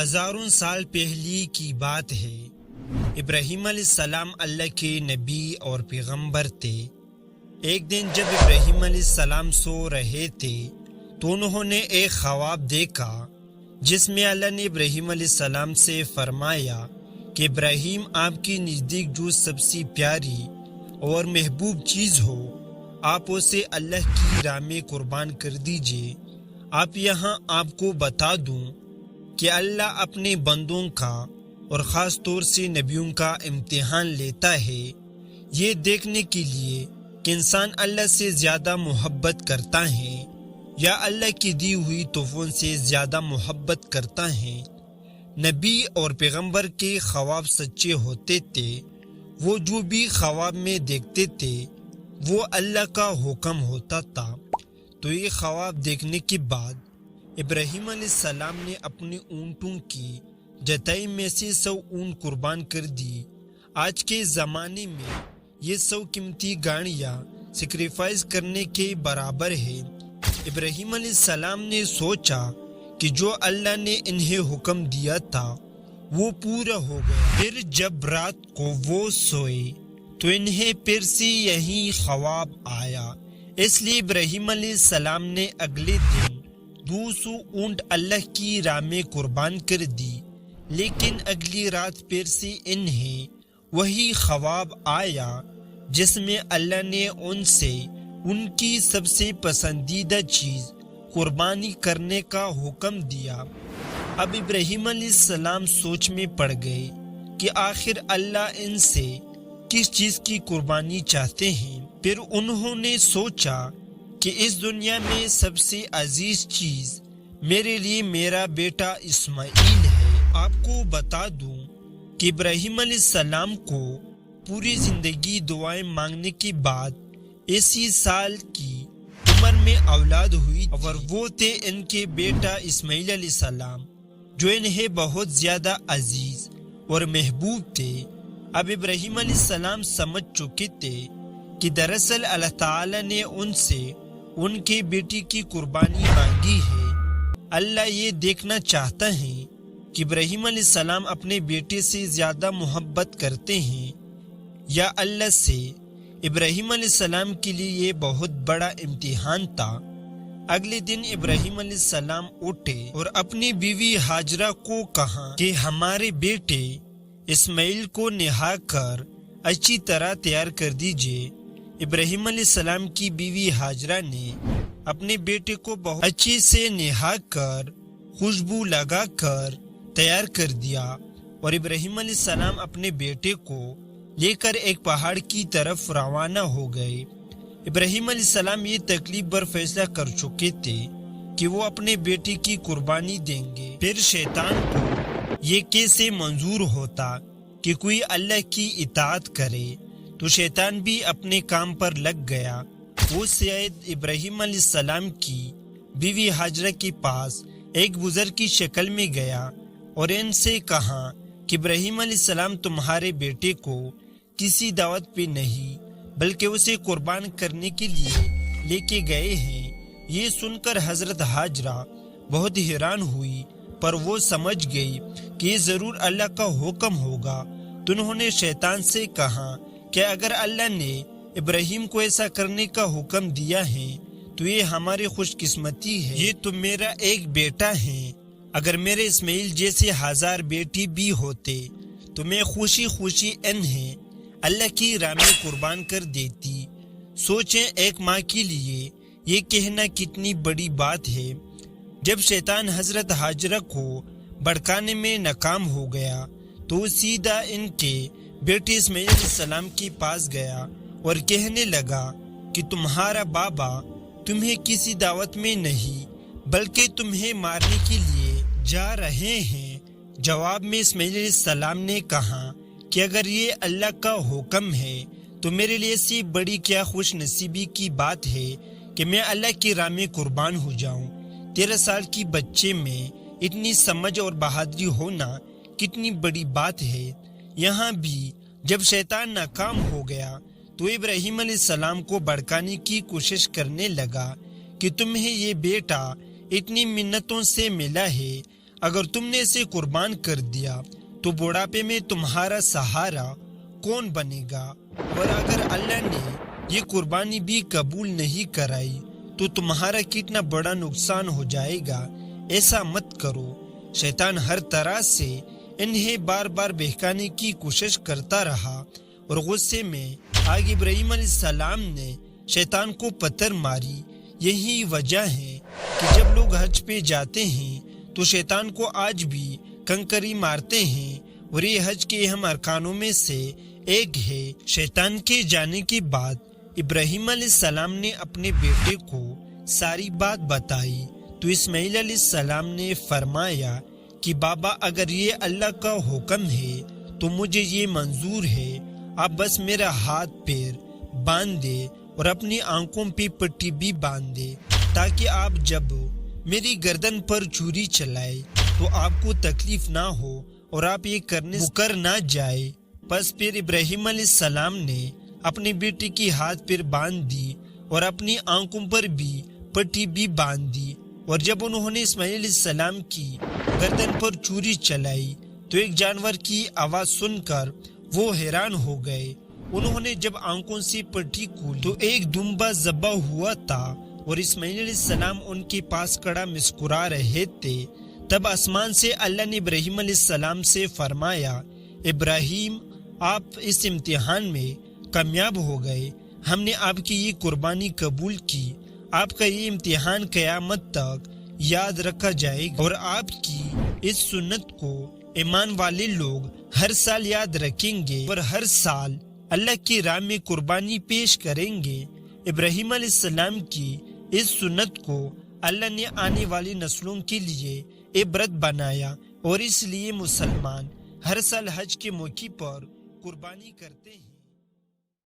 ہزاروں سال پہلی کی بات ہے۔ ابراہیم علیہ السلام اللہ کے نبی اور پیغمبر تھے۔ ایک دن جب ابراہیم علیہ السلام سو رہے تھے تو انہوں نے ایک خواب دیکھا جس میں اللہ نے ابراہیم علیہ السلام سے فرمایا کہ ابراہیم، آپ کی نزدیک جو سب سے پیاری اور محبوب چیز ہو آپ اسے اللہ کی راہ میں قربان کر دیجئے۔ آپ کو بتا دوں کہ اللہ اپنے بندوں کا اور خاص طور سے نبیوں کا امتحان لیتا ہے، یہ دیکھنے کے لیے کہ انسان اللہ سے زیادہ محبت کرتا ہے یا اللہ کی دی ہوئی تحفوں سے زیادہ محبت کرتا ہے۔ نبی اور پیغمبر کے خواب سچے ہوتے تھے، وہ جو بھی خواب میں دیکھتے تھے وہ اللہ کا حکم ہوتا تھا۔ تو یہ خواب دیکھنے کے بعد ابراہیم علیہ السلام نے اپنے اونٹوں کی جتائی میں سے 100 اونٹ قربان کر دی۔ آج کے زمانے میں یہ 100 قیمتی گاڑیاں سیکریفائز کرنے کے برابر ہے۔ ابراہیم علیہ السلام نے سوچا کہ جو اللہ نے انہیں حکم دیا تھا وہ پورا ہو گیا۔ پھر جب رات کو وہ سوئے تو انہیں پھر سے یہی خواب آیا، اس لیے ابراہیم علیہ السلام نے اگلے دن 200 اونٹ اللہ کی راہ میں قربان کر دی، لیکن اگلی رات پھر سے انہیں وہی خواب آیا جس میں اللہ نے ان سے ان کی سب سے پسندیدہ چیز قربانی کرنے کا حکم دیا۔ اب ابراہیم علیہ السلام سوچ میں پڑ گئے کہ آخر اللہ ان سے کس چیز کی قربانی چاہتے ہیں۔ پھر انہوں نے سوچا کہ اس دنیا میں سب سے عزیز چیز میرے لیے میرا بیٹا اسماعیل ہے۔ آپ کو بتا دوں کہ ابراہیم علیہ السلام کو پوری زندگی دعائیں مانگنے کے بعد اسی سال کی عمر میں اولاد ہوئی اور وہ تھے ان کے بیٹا اسماعیل علیہ السلام، جو انہیں بہت زیادہ عزیز اور محبوب تھے۔ اب ابراہیم علیہ السلام سمجھ چکے تھے کہ دراصل اللہ تعالی نے ان سے ان کے بیٹی کی قربانی مانگی ہے۔ اللہ یہ دیکھنا چاہتا ہے کہ ابراہیم علیہ السلام اپنے بیٹے سے زیادہ محبت کرتے ہیں یا اللہ سے۔ ابراہیم علیہ السلام کے لیے یہ بہت بڑا امتحان تھا۔ اگلے دن ابراہیم علیہ السلام اٹھے اور اپنی بیوی ہاجرہ کو کہا کہ ہمارے بیٹے اسماعیل کو نہا کر اچھی طرح تیار کر دیجئے۔ ابراہیم علیہ السلام کی بیوی ہاجرہ نے اپنے بیٹے کو بہت اچھے سے نہا کر خوشبو لگا کر تیار کر دیا اور ابراہیم علیہ السلام اپنے بیٹے کو لے کر ایک پہاڑ کی طرف روانہ ہو گئے۔ ابراہیم علیہ السلام یہ تکلیف بر فیصلہ کر چکے تھے کہ وہ اپنے بیٹے کی قربانی دیں گے۔ پھر شیطان کو یہ کیسے منظور ہوتا کہ کوئی اللہ کی اطاعت کرے، تو شیطان بھی اپنے کام پر لگ گیا۔ وہ سید ابراہیم علیہ السلام کی بیوی ہاجرہ کے پاس ایک بزرگ کی شکل میں گیا اور ان سے کہا کہ ابراہیم علیہ السلام تمہارے بیٹے کو کسی دعوت پہ نہیں بلکہ اسے قربان کرنے کے لیے لے کے گئے ہیں۔ یہ سن کر حضرت ہاجرہ بہت حیران ہوئی، پر وہ سمجھ گئی کہ یہ ضرور اللہ کا حکم ہوگا۔ تو انہوں نے شیطان سے کہا کہ اگر اللہ نے ابراہیم کو ایسا کرنے کا حکم دیا ہے تو یہ ہماری خوش قسمتی ہے، یہ تو میرا ایک بیٹا ہے۔ اگر میرے اسماعیل جیسے 1000 بیٹی بھی ہوتے تو میں خوشی خوشی انہیں اللہ کی راہ میں قربان کر دیتی۔ سوچیں ایک ماں کے لیے یہ کہنا کتنی بڑی بات ہے۔ جب شیطان حضرت ہاجرہ کو بھڑکانے میں ناکام ہو گیا تو وہ سیدھا ان کے بیٹے اسماعیل علیہ السلام کے پاس گیا اور کہنے لگا کہ تمہارا بابا تمہیں کسی دعوت میں نہیں بلکہ تمہیں مارنے کے لیے جا رہے ہیں۔ جواب میں اسماعیل علیہ السلام نے کہا کہ اگر یہ اللہ کا حکم ہے تو میرے لیے ایسی بڑی کیا خوش نصیبی کی بات ہے کہ میں اللہ کی راہ میں قربان ہو جاؤں۔ 13 سال کی بچے میں اتنی سمجھ اور بہادری ہونا کتنی بڑی بات ہے۔ یہاں بھی جب شیطان ناکام ہو گیا تو ابراہیم علیہ السلام کو بھڑکانے کی کوشش کرنے لگا کہ تمہیں یہ بیٹا اتنی منتوں سے ملا ہے، اگر تم نے اسے قربان کر دیا تو بڑھاپے میں تمہارا سہارا کون بنے گا؟ اور اگر اللہ نے یہ قربانی بھی قبول نہیں کرائی تو تمہارا کتنا بڑا نقصان ہو جائے گا۔ ایسا مت کرو۔ شیطان ہر طرح سے انہیں بار بار بہکانے کی کوشش کرتا رہا اور غصے میں آگ ابراہیم علیہ السلام نے شیطان کو پتھر ماری۔ یہی وجہ ہے کہ جب لوگ حج پہ جاتے ہیں تو شیطان کو آج بھی کنکری مارتے ہیں، اور یہ حج کے اہم ارکانوں میں سے ایک ہے۔ شیطان کے جانے کے بعد ابراہیم علیہ السلام نے اپنے بیٹے کو ساری بات بتائی تو اسماعیل علیہ السلام نے فرمایا کہ بابا، اگر یہ اللہ کا حکم ہے تو مجھے یہ منظور ہے، آپ بس میرا ہاتھ پیر باندھ دے اور اپنی آنکھوں پہ پٹی بھی باندھ دے، تاکہ آپ جب میری گردن پر چھری چلائے تو آپ کو تکلیف نہ ہو اور آپ یہ کرنے سے مکر نہ جائے۔ پس پھر ابراہیم علیہ السلام نے اپنے بیٹے کی ہاتھ پیر باندھ دی اور اپنی آنکھوں پر بھی پٹی بھی باندھ دی، اور جب انہوں نے اسماعیل علیہ السلام کی گردن پر چھری چلائی تو ایک جانور کی آواز سن کر وہ حیران ہو گئے۔ انہوں نے جب آنکھوں سے پٹی کھولی تو ایک دمبا ذبح ہوا تھا، اور اسماعیل علیہ السلام ان کے پاس کھڑا مسکرا رہے تھے۔ تب آسمان سے اللہ نے ابراہیم علیہ السلام سے فرمایا، ابراہیم، آپ اس امتحان میں کامیاب ہو گئے، ہم نے آپ کی یہ قربانی قبول کی۔ آپ کا یہ امتحان قیامت تک یاد رکھا جائے گا، اور آپ کی اس سنت کو ایمان والے لوگ ہر سال یاد رکھیں گے اور ہر سال اللہ کی راہ میں قربانی پیش کریں گے۔ ابراہیم علیہ السلام کی اس سنت کو اللہ نے آنے والی نسلوں کے لیے عبرت بنایا، اور اس لیے مسلمان ہر سال حج کے موقع پر قربانی کرتے ہیں۔